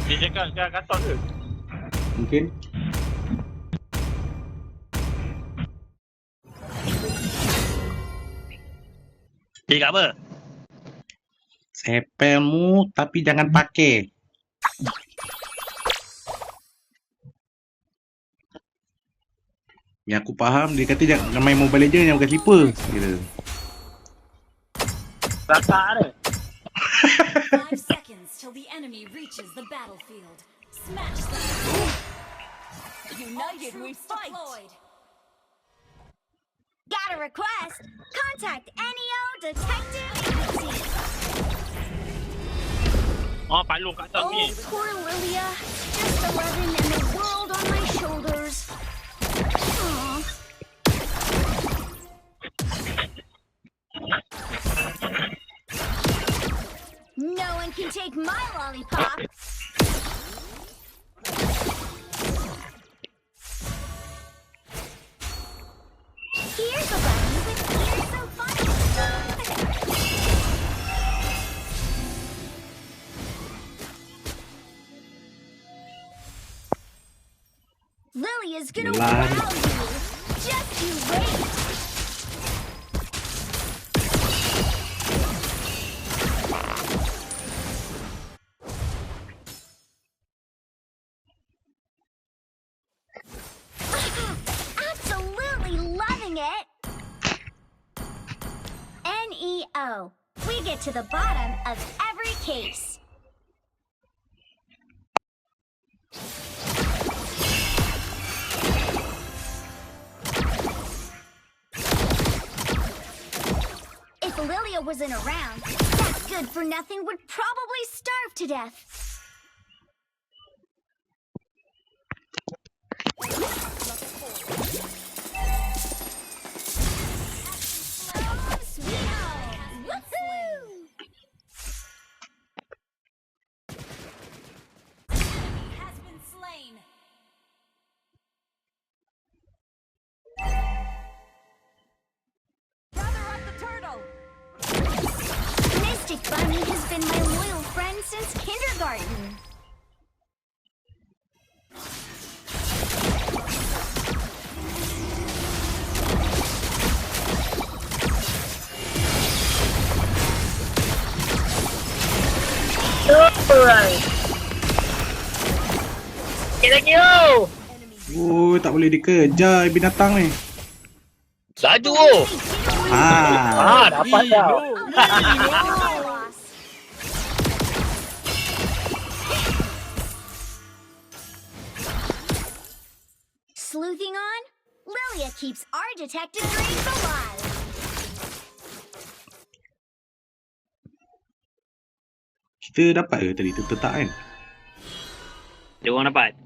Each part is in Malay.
Dia cakap kat kantor ke? Mungkin. Dia kat apa? Sepelmu tapi jangan pakai. Yang aku faham dia kata jangan main Mobile Legends, jangan pakai slipper. Gitu. Rakak dia. 5 seconds till the enemy reaches the battlefield. Smash them. United we fight. Deployed. Got a request? Contact NEO Detective Agency. Oh, palung kat atas Oh, ni. poor Lilia. Just 11 and the world on my shoulders. Aw. No one can take my lollipop. Here's a bunny with ears so funny. Lily is gonna wow Mulan. you. Just you wait. Absolutely loving it. NEO. We get to the bottom of every case. If Lilia wasn't around, that good for nothing would probably starve to death. Oh, sweet home. Woohoo! Has been slain. Gather up the turtle. Mystic Bunny has been my loyal friend since kindergarten. Alright. Sikit lagi yo. Oh, tak boleh dikejar binatang ni. Laju oh. Dapat dah. Loss. Sleuthing on? Lilia keeps our detective dreams alive. Kita dapat ke tadi? Tak kan? Dia orang dapat.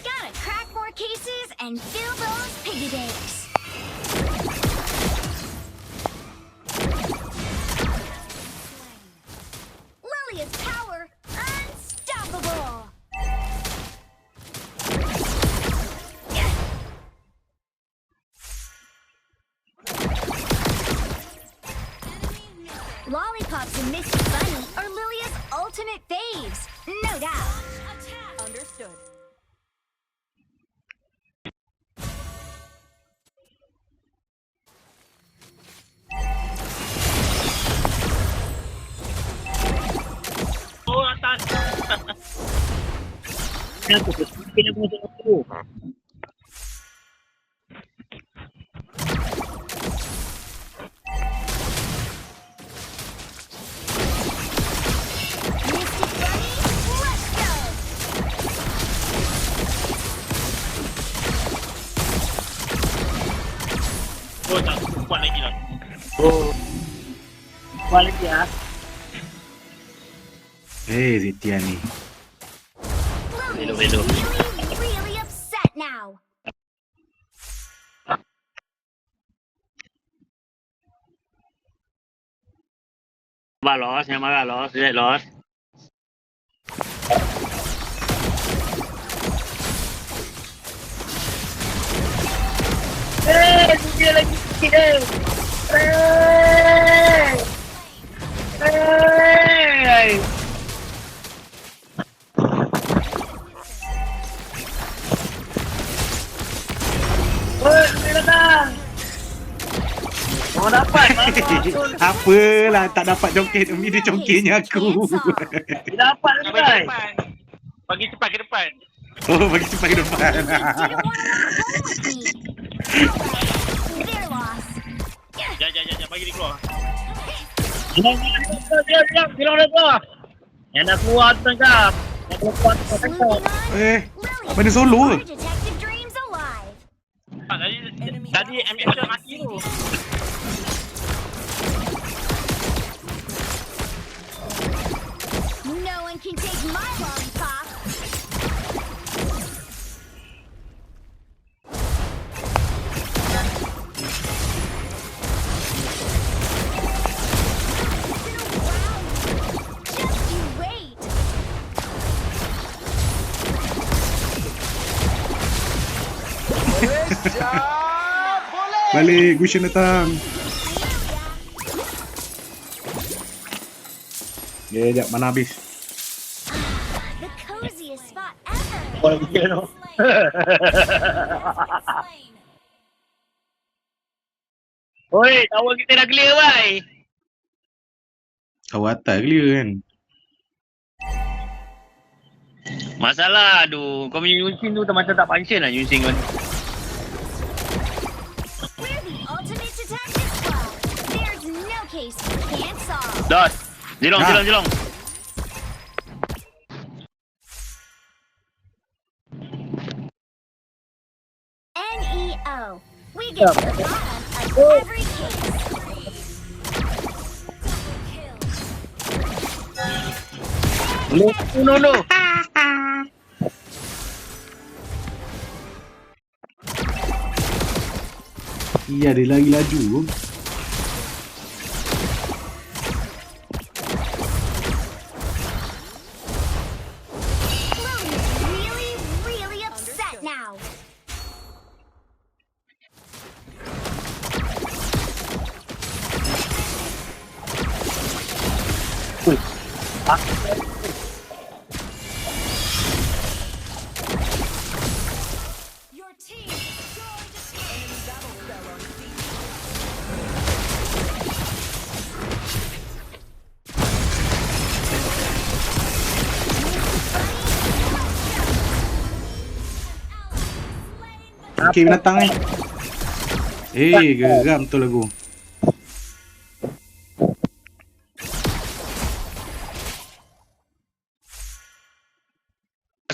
Gotta crack more cases and fill those piggy banks. Lilia's power unstoppable. Lollipops and Mystic Bunny are Lilia's ultimate faves, no doubt. Attack. Understood. Oh, atas. Kenapa tu? Kenapa masuk aku? Mystic Bunny, let's go! Oh, tak. Kuat lagi lah. Oh. Kuat lagi lah. Zitian ni. Hello, Lily's hello. really upset now. Sabar Los, jangan marah Los. Relax Los. sikit je. Hey! Dia datang. Orang dapat. Apalah tak dapat congkit. Umi dia congkitnya aku. Dia dapat ke guys? Bagi cepat ke depan. Oh, bagi cepat ke depan. Didn't want to roll with me. Their loss. Jangan, bagi dia keluar. Bilang dah keluar. Yang dah keluar tu tangkap. Yang dah keluar tu tangkap. Moving on. Apa dia solo ke? Our detective dreams alive. Tadi MX mati tu. No one can take my lollipop. Just you wait. Balik, Gushin datang. Jap, mana habis? The coziest spot ever. Boleh fikir tu. Oi, tower kita dah clear bye. Kau atas clear kan? Masalah aduh, kau punya Yunsing tu macam tak function lah Yunsing kan. We're the ultimate detective squad. There's no case we can't solve. Dot. Jelong. NEO. We get to the bottom of every case. No. Iya, dia lagi laju. Really, really upset now. Your team destroyed a enemy battle cell on C. Okay, binatang ni. Geram tu lagu.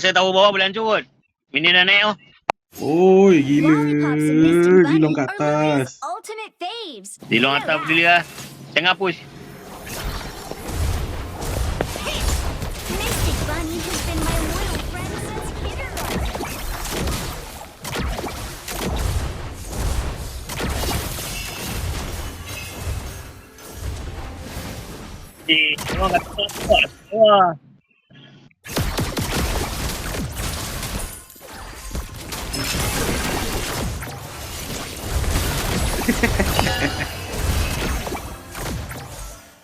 Saya tahu bawah boleh hancur kot. Minion dah naik tu. Oi, gila. Lollipops and Mystic Bunny Dilong kat are Lilia's atas. ultimate faves. Dilong atas berdiri lah. Jangan push. Mystic Bunny has been my little friend since kindergarten. Memang kat atas. Wah.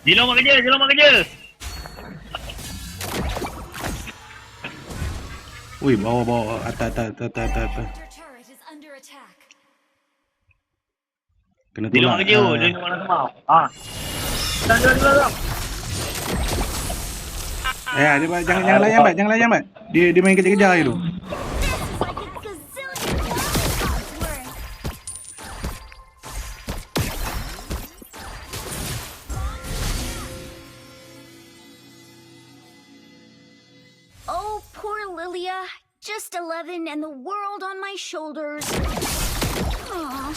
Dilong mak kerja. Oi, bawa atas. Your turret is under attack. Kena Dilong mak tolak. kerja. Dia nak mana semua. Ah. Jalan. Dia jangan layan bat. Dia main kejar-kejar je tu. Like a gazillion lollipops worth. Oh, poor Lilia. Just 11 and the world on my shoulders. Aw.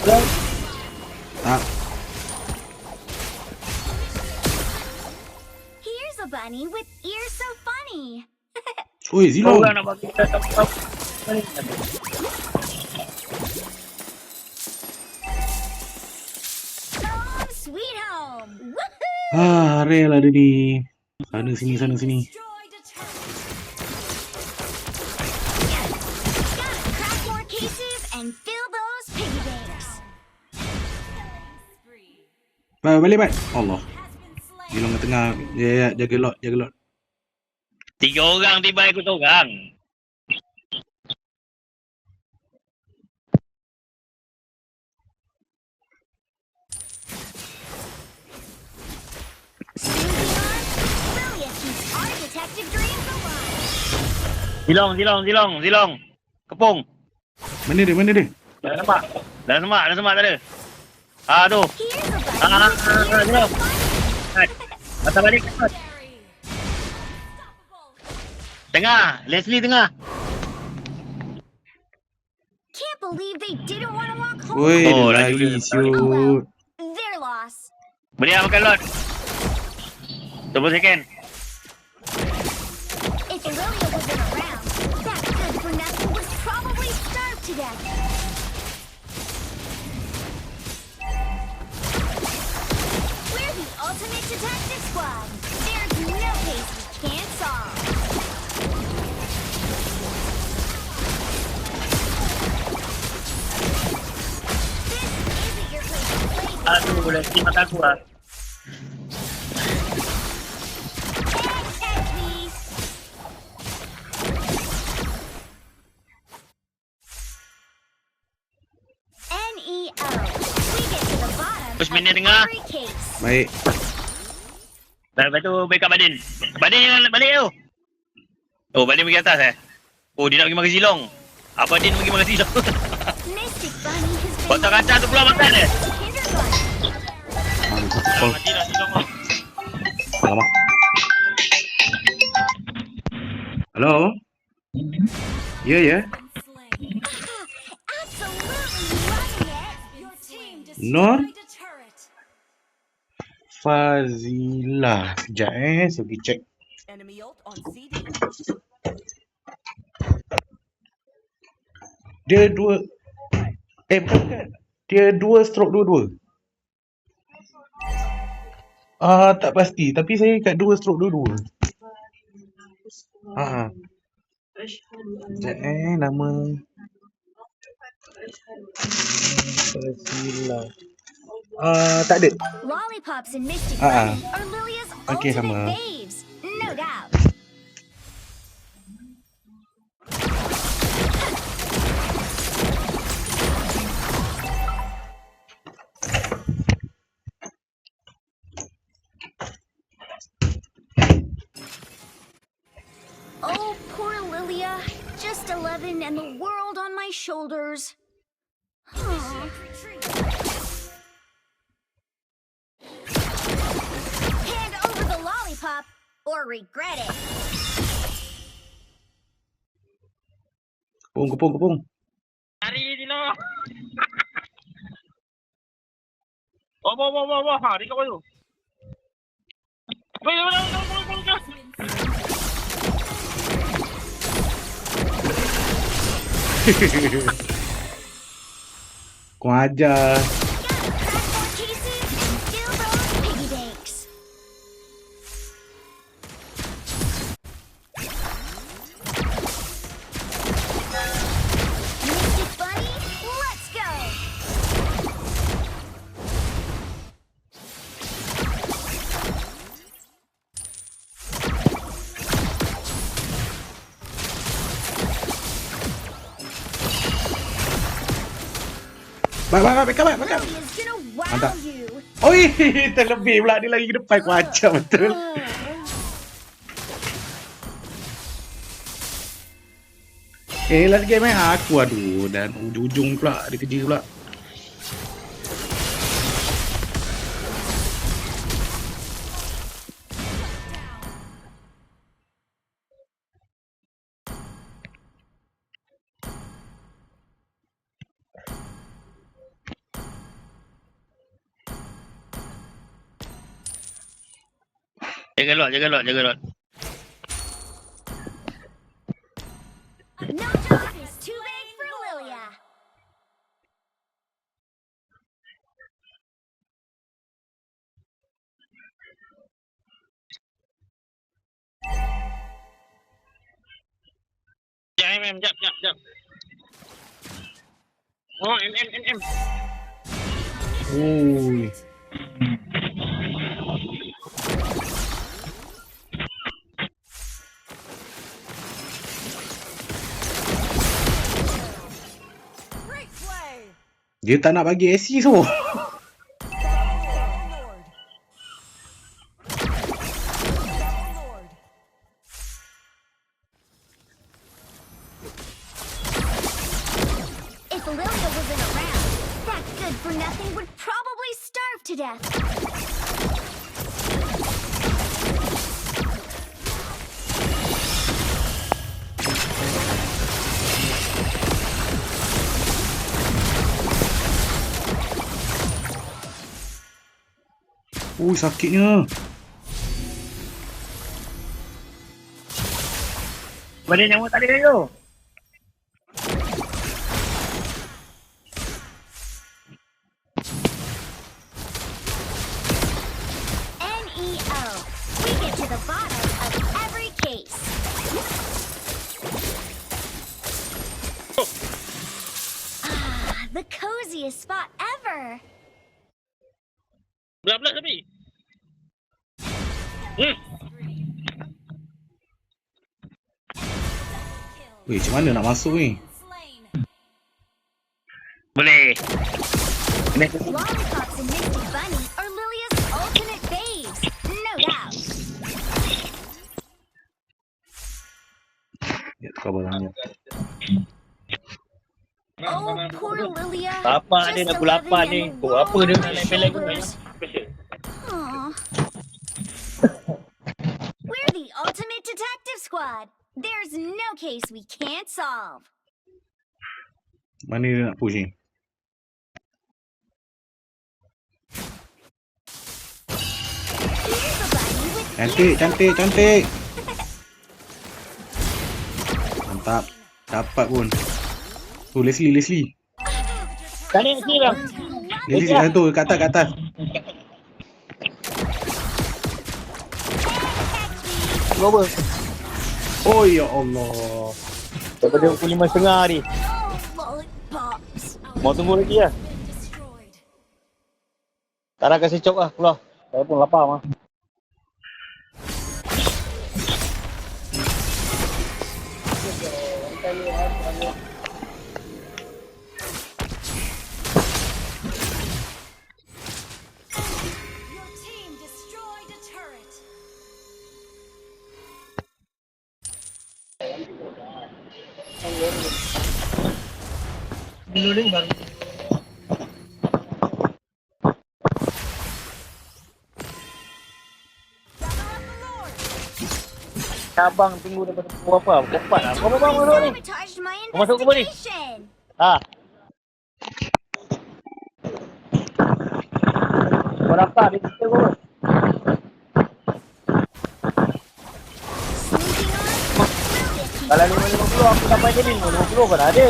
Tak. Here's a bunny with ears so funny. Oi, Zilong. Orang nak bagi kita top. Home sweet home. Woohoo! Rare lah dia ni. Sana sini, sana sini. Destroyed a turret. Gotta crack more cases and fill those piggy banks. Killing spree. Balik, balik. Allah. Has been slain. Gilong kat tengah. Ya, jaga lot, jaga lot. 3 orang tiba ikut orang. Lilia keeps our detective dreams alive. Zilong. Kepung. Mana dia, mana dia? Dah nampak. Dah semak tak ada. Tu. Here's a buddy. Zilong. Patah balik. Carry. Unstoppable. Tengah. Leslie tengah. Can't believe they didn't want to walk home. Woi, Oh, dia lagi lagi dia. siut. Their loss. Beri makan lot. 20 second. If Lilia wasn't around, that good for nothing would probably starve to death. We're the ultimate detective squad. There's no case we can't solve. This isn't your place to play. Aduh, Leslie mata aku lah. Please. NEO. We get to the bottom Terus of minit dengar. every case. Baik. Lepas tu backup Badin. Badin yang balik tu. Oh, Badin pergi atas Oh, dia nak pergi makan silong. Badin pergi makan silong. Mystic Bunny has been Kotak kaca tu pula makan kindergarten. Call. Mati dah silong tu. Alamak. Hello? Ya, ya. Slain. Absolutely loving it. Your team Nor? destroyed a turret. Fazila. Sekejap saya pergi check. Enemy ult on CD. Dia dua. Bukan. Dia 2 stroke 2-2. Tak pasti. Tapi saya kat 2 stroke 2-2. Sekejap nama. Fazila. Tak ada. Lollipops and Mystic Ah, ah. Bunny are Lilia's Okay, ultimate sama. faves. No doubt. Oh, poor Lilia. Just 11 and the world on my shoulders. Aw. Retreat. Hand over the lollipop or regret it. Kepung. Lari silong. Wah. Dia kat bawah tu. Weh. Kau ajar. Gotta crack more cases and fill those piggy banks. Mystic Bunny, let's go! Baik. Lilia's gonna wow Mantap. you. Oi, terlebih pula dia lagi ke depan. Kau ajar betul. Last game aku aduh. Dan ujung-ujung pula ada kerja pula. Jaga lot. No job is too big for Lilia. Jap. Oh, M. Ui. Great play. Dia tak nak bagi AC semua. Lord. Lord. If Lilia wasn't around, that good for nothing would probably starve to death. Ui, sakitnya. Badin yang tak ada tu. NEO. We get to the bottom of every case. The coziest spot ever. Belah tapi. Weh, macam mana nak masuk ni? Slain. Boleh. Lollipops and Mystic Bunny are Lilia's ultimate babes, no doubt. Ya, tukar barangnya. Oh, poor Lilia. Bapak dia Just nak pukul 8 11 ni. and Kau apa dia nak her naik pelek tu? shoulders. Aw. We're the ultimate detective squad. There's no case we can't solve. Mana dia nak push ni? Here's a bunny with Cantik. Mantap. Dapat pun. Tu Leslie. Kan ni sini bang. Leslie tu kat atas. Berapa? Oh ya Allah. Daripada pukul 5.30 ni. Oh, lollipops. Mau tunggu lagi lah. Been destroyed. Tara kasih cok lah keluar. Saya pun lapar mah. Your team destroyed a turret. Dulu ni bang. Abang tunggu daripada pukul apa? Pukul 4 lah. Kau bang masuk ni. Sabotaged my Kau masuk ke mana ni? investigation. Ha. Kau dapat di situ kau. Sneaking on. Lilia keeps Kalau 5.50 aku sampai jadi 5.50 kan ada.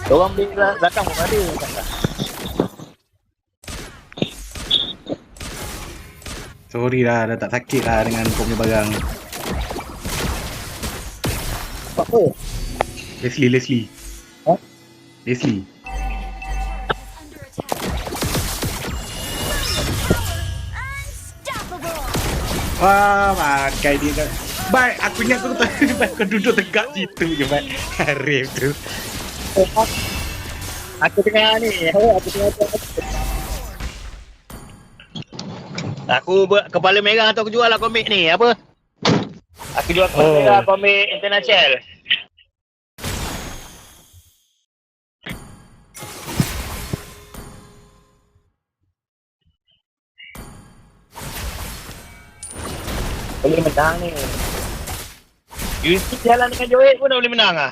Orang beli belakang pun ada. Sorry dah tak sakit lah dengan kau punya barang. Apa? Leslie. Ha? Leslie. Under attack. unstoppable. Wah, pakai dia kan. Baik, aku ingat kau duduk tegak situ je, Mat. Harif tu. Aku tengah ni. Aku kepala merah tu aku jual lah komik ni. Apa? Aku jual kepala merah komik international. Boleh menang ni. UC jalan dengan Joey pun dah boleh menang lah.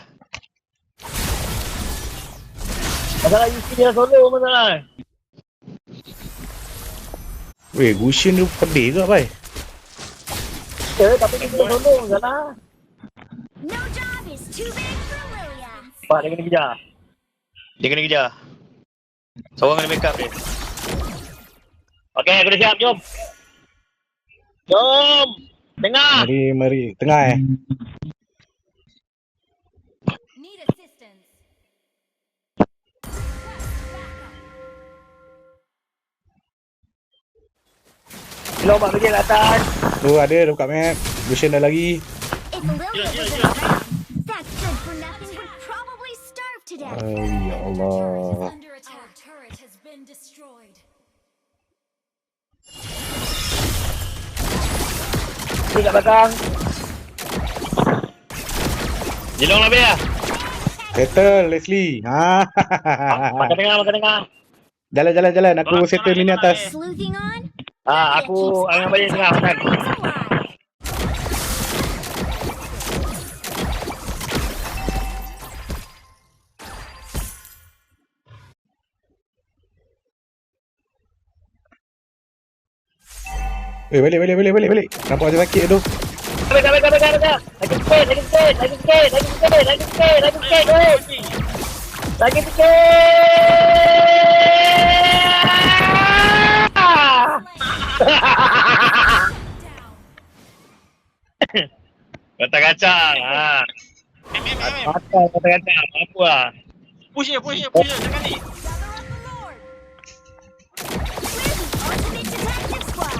Masalah UC dia solo masalah. Weh, Gushin tu pedih ke, Pai? Ya, tapi dia solo masalah. No job is too big for Lilia. Pak, dia kena kejar. Dia kena kejar. Seorang kena backup dia. Okey, aku dah siap. Jom. Jom. Tengah. Mari. Tengah Need assistance. Silong mak kerja kat atas. Tu ada dekat map. Lucian dah lagi. If Lilia wasn't around, that good for nothing would probably starve to death. Ay, ya Allah. Under attack. Our turret has been destroyed. Ni kat belakang. Silong lah, Bea. Settle, Leslie. Makan tengah. Jalan. Aku settle ni atas. Sleuthing on? Aku angin balik tengah makan. Balik. Nampak macam sakit tu. Lagi sikit. Lagi Kacang. Kacang. Apa lah. Push dia, jangan ni. We're the ultimate detective squad.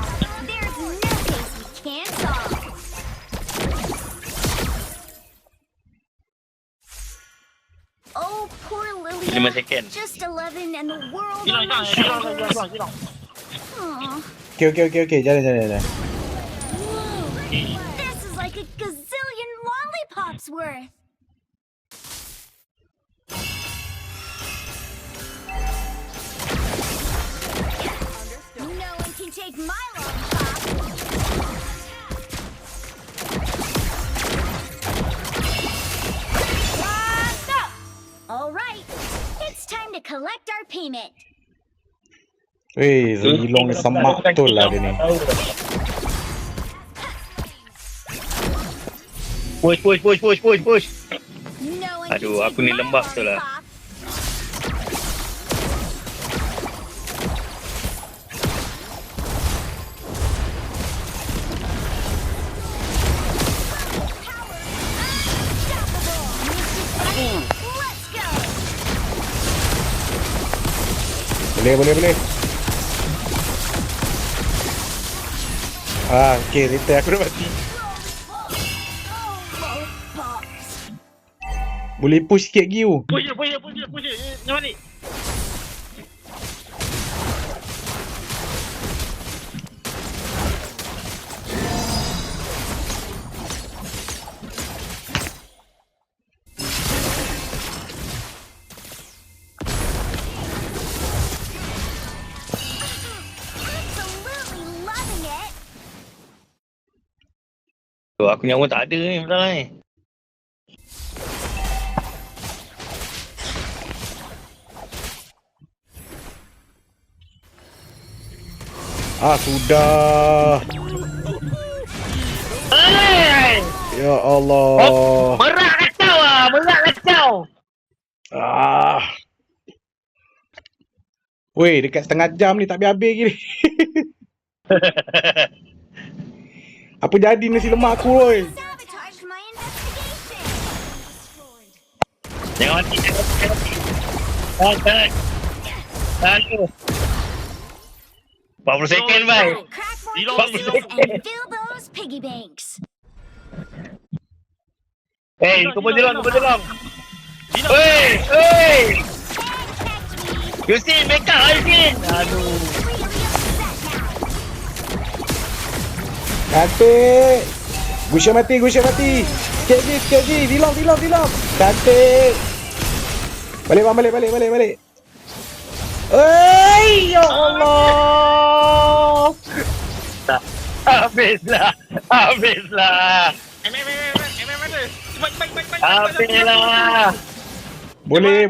There's no case we can't solve. Oh, poor Lilia. 5 second. Just 11 and the world Hilang. on my shoulders. Aw. Okay. Jalan. This is like a gazillion lollipops worth. No one can take my lollipop. What's up? All right, it's time to collect our payment. Weh, Zilong ni semak betul lah dia ni. Push. No one Aduh, can aku take ni my lembab betul lah. lollipop. Let's go. Boleh. Okay, return aku dah mati. Boleh push sikit lagi tu. Push dia. Jangan ni. Absolutely loving it. Aku nyawa tak ada ni masalah ni. Sudah. Hey! Ya Allah. Merak kacau. Weh, dekat setengah jam ni tak habis-habis lagi ni. Apa jadi nasi lemak aku, woi? Sabotage my investigation. Jangan mati. Tahan tu. 40 second, bye. Crack more Zilong, cases Zilong. and fill those piggy banks. Hey, kumpul jelong. Zilong. Hey! Catch me. Yusin, make up, Yusin. Aduh. Really upset now. Cantik. Gusha mati. Sikit lagi. Dilong. Cantik. Balik. Ya Allah. Habislah. Cepat. Habislah. Boleh.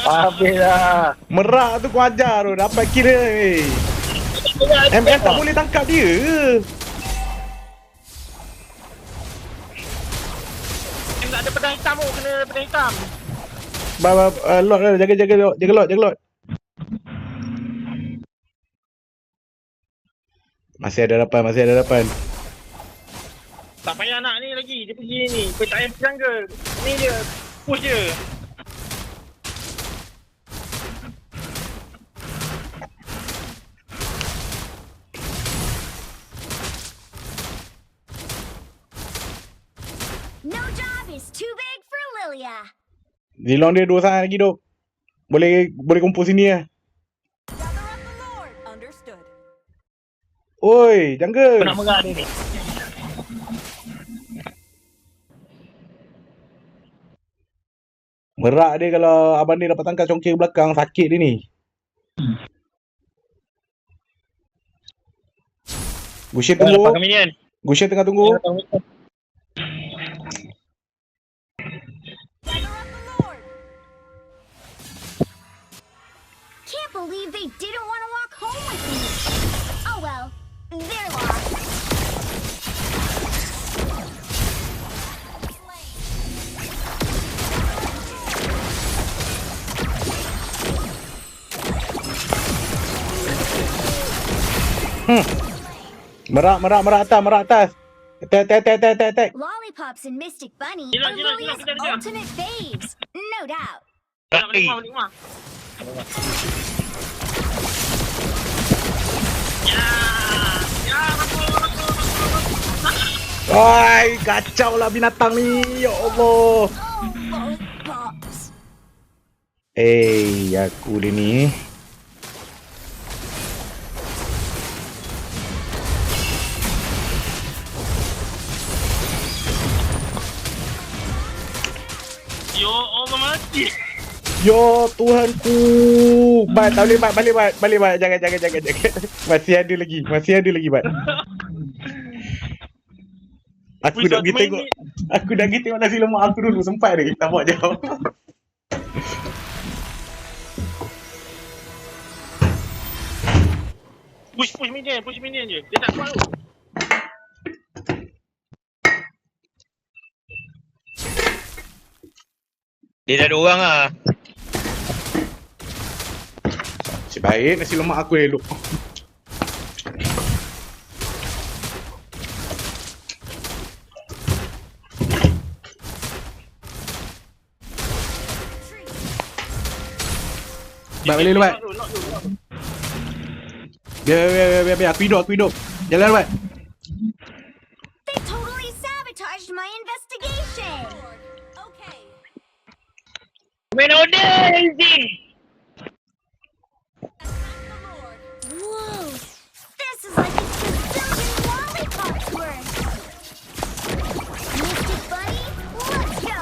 Habislah. Merak tu kau ajar tu. Dapat kira ni. MF tak boleh tangkap dia. Tak ada pedang hitam tu, kena pedang hitam. Lot lah. Jaga lot. Masih ada harapan. Tak payah nak ni lagi. Dia pergi ni. Kau tak payah jungle. Ni dia. Push dia. No job is too big for Lilia. Zilong dia 2 sangat lagi duk. Boleh kumpul sini lah. Gather up the Lord. Understood. Oi, jungle. Kau nak merah dia ni. Merak dia kalau abang dia dapat tangkap congkir belakang, sakit dia ni. Gusion Kau tunggu. lepaskan minion. Gusion tengah tunggu. Gather up the Lord. Can't believe they didn't want to walk home with me. Oh well, they're lost. Merak atas. Attack. Lollipops and Mystic Bunny Gila, are gila, Lilia's gila, gila. ultimate faves, no doubt. Lari. Balik rumah. Ya, betul. Oi, kacau lah binatang ni. Ya Allah. Oh, Lollipops. Aku dia ni. Yo, Allah mati. Yo Tuhanku. Tak boleh balik. Jangan. Masih ada lagi bat. Aku dah pergi tengok. Aku dah pergi tengok nasi lemak aku dulu, sempat dia. Tak buat jauh. Push minion je. Dia tak kuat tu. Dia dah ada orang lah. Cik baik nasi lemak aku elok. Bat balik dulu bat. Lock dulu. Biar aku hidup. Jalan bat. They totally sabotaged my investigation. Okay. Main order, Zin. Whoa, this is like a gazillion lollipops worth. Mystic Bunny, let's go.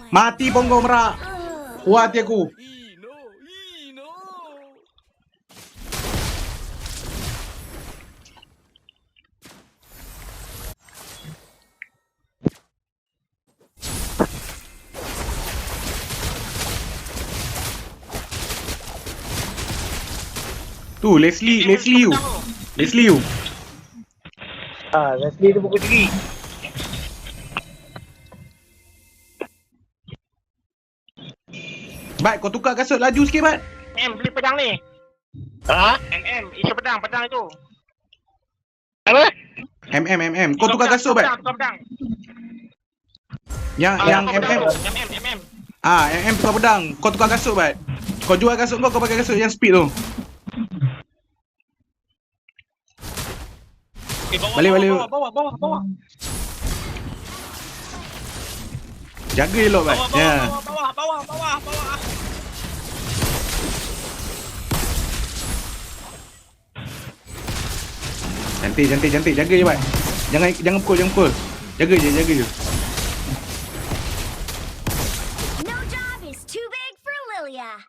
Mati ponggol merak. Kuat hati aku. Tu Leslie you. Leslie tu pukul 3. Bat, kau tukar kasut laju sikit bat. beli pedang ni. Ha? Itu pedang itu. Apa? Kau tukar kasut bat. Tukar pedang. Yang MM. MM tukar pedang. Kau tukar kasut bat. Kau jual kasut kau pakai kasut yang speed tu. Balik. Bawah. Jaga elok bat. Ya. Bawah. Cantik. Jaga je bat. Jangan pukul. Jaga je. No job is too big for Lilia.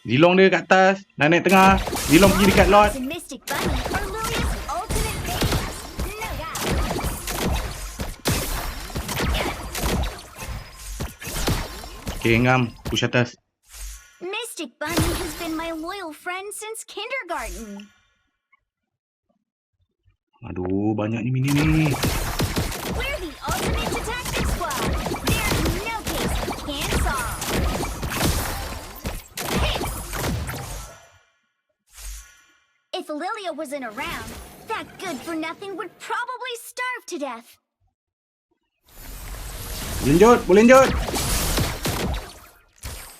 Zilong dia kat atas, nak naik tengah. Zilong pergi dekat lot. And Mystic Bunny are Lilia's ultimate faves, no doubt. Okay, ngam. Push atas. Mystic Bunny has been my loyal friend since kindergarten. Aduh, banyak ni mini ni. We're the ultimate detective squad. There's no case we can't solve. If Lilia wasn't around, that good-for-nothing would probably starve to death. Boleh lanjut.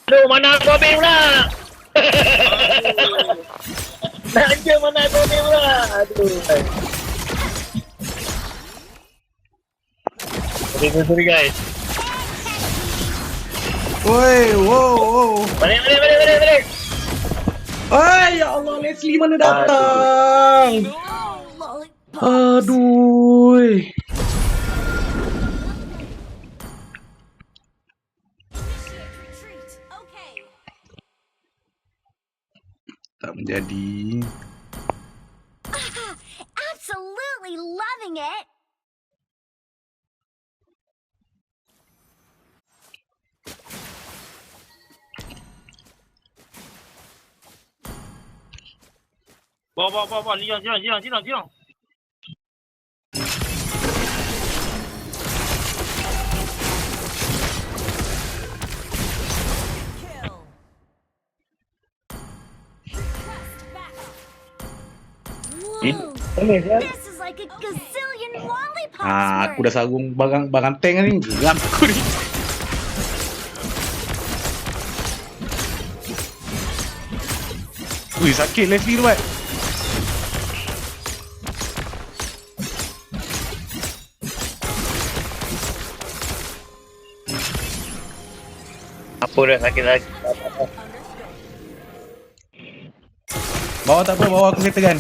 Aduh, mana aku habis pula? Nak je mana aku habis pula? Aduh. Sorry guys. Oi, wow. Balik. Oi, ya Allah, Leslie mana datang? Aduh. Initiate retreat. Okay. Tak menjadi. Absolutely loving it. Bawa. Jilang. Kill. Request backup. Whoa. This is like a gazillion lollipops Aku worth. dah sarung barang tank ni. Geram aku ni. Ui, sakit Leslie tu, Mat. Apa dah sakit lagi? Bawa tak apa, bawa aku settlekan.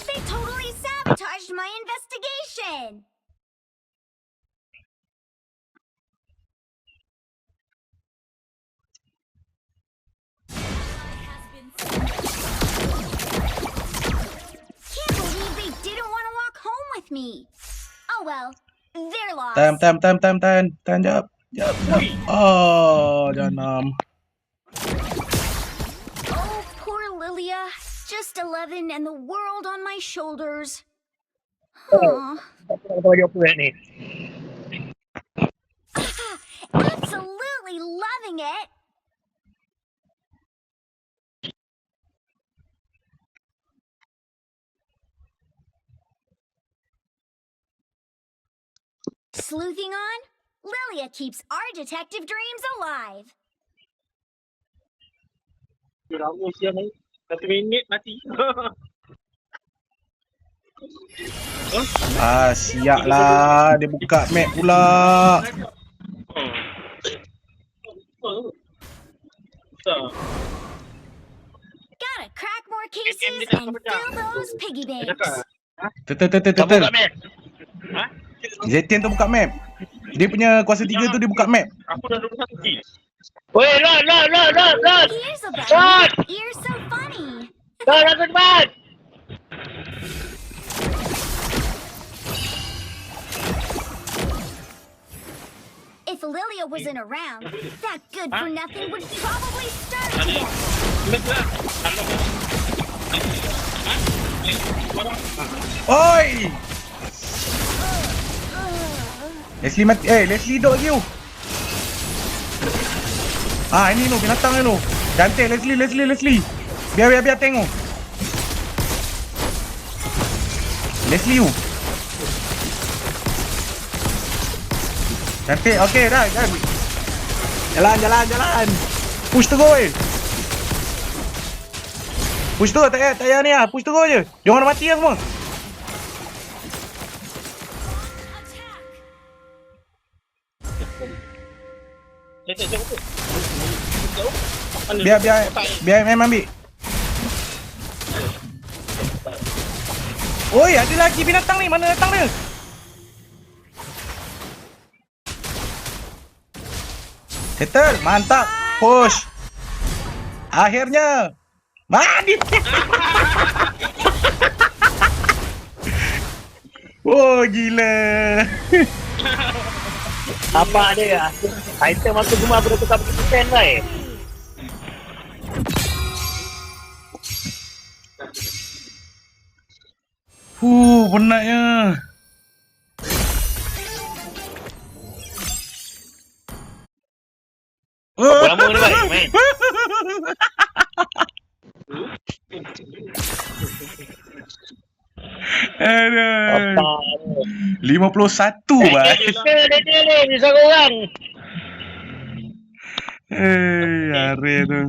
They totally sabotaged my investigation. Has been Can't believe they didn't want to walk home with me. Oh well, they're lost. Tahan jap. Oh, janam. Oh, poor Lilia. Just 11 and the world on my shoulders. Aw. Apa bagi apa ni? Absolutely loving it. Sleuthing on? Lilia keeps our detective dreams alive. Lama siang ni. 1 minit mati. Siap lah. Dia buka map pula. Gotta crack more cases and fill those piggy banks. Kamu kat map? Zetian tu buka map. Dia punya kuasa 3 tu dia buka map. Aku dah 21 kill. Woi, run! Here's a What? bunny. You're so funny. Run aku cepat! If Lilia wasn't around, that good-for-nothing would probably starve to death. Oi! Leslie mati. Leslie hidup lagi tu. Ini tu binatang ni tu. Cantik Leslie. Biar tengok. Leslie tu. Cantik. Okey dah. Jalan. Push terus. Push terus. Tak payah ni lah. Push terus je. Diorang dah mati lah semua. Biar MM ambil. Oi, ada lagi binatang ni. Mana datang dia? Settle. Mantap. Push. Akhirnya. Mandi. Oh, gila. Apa dia? Item aku semua aku dah tukar persen baik. Penatnya. Berapa lama ni baik main? Aduh. Apa? 51 baik. Dia ni seorang orang. Hari tu.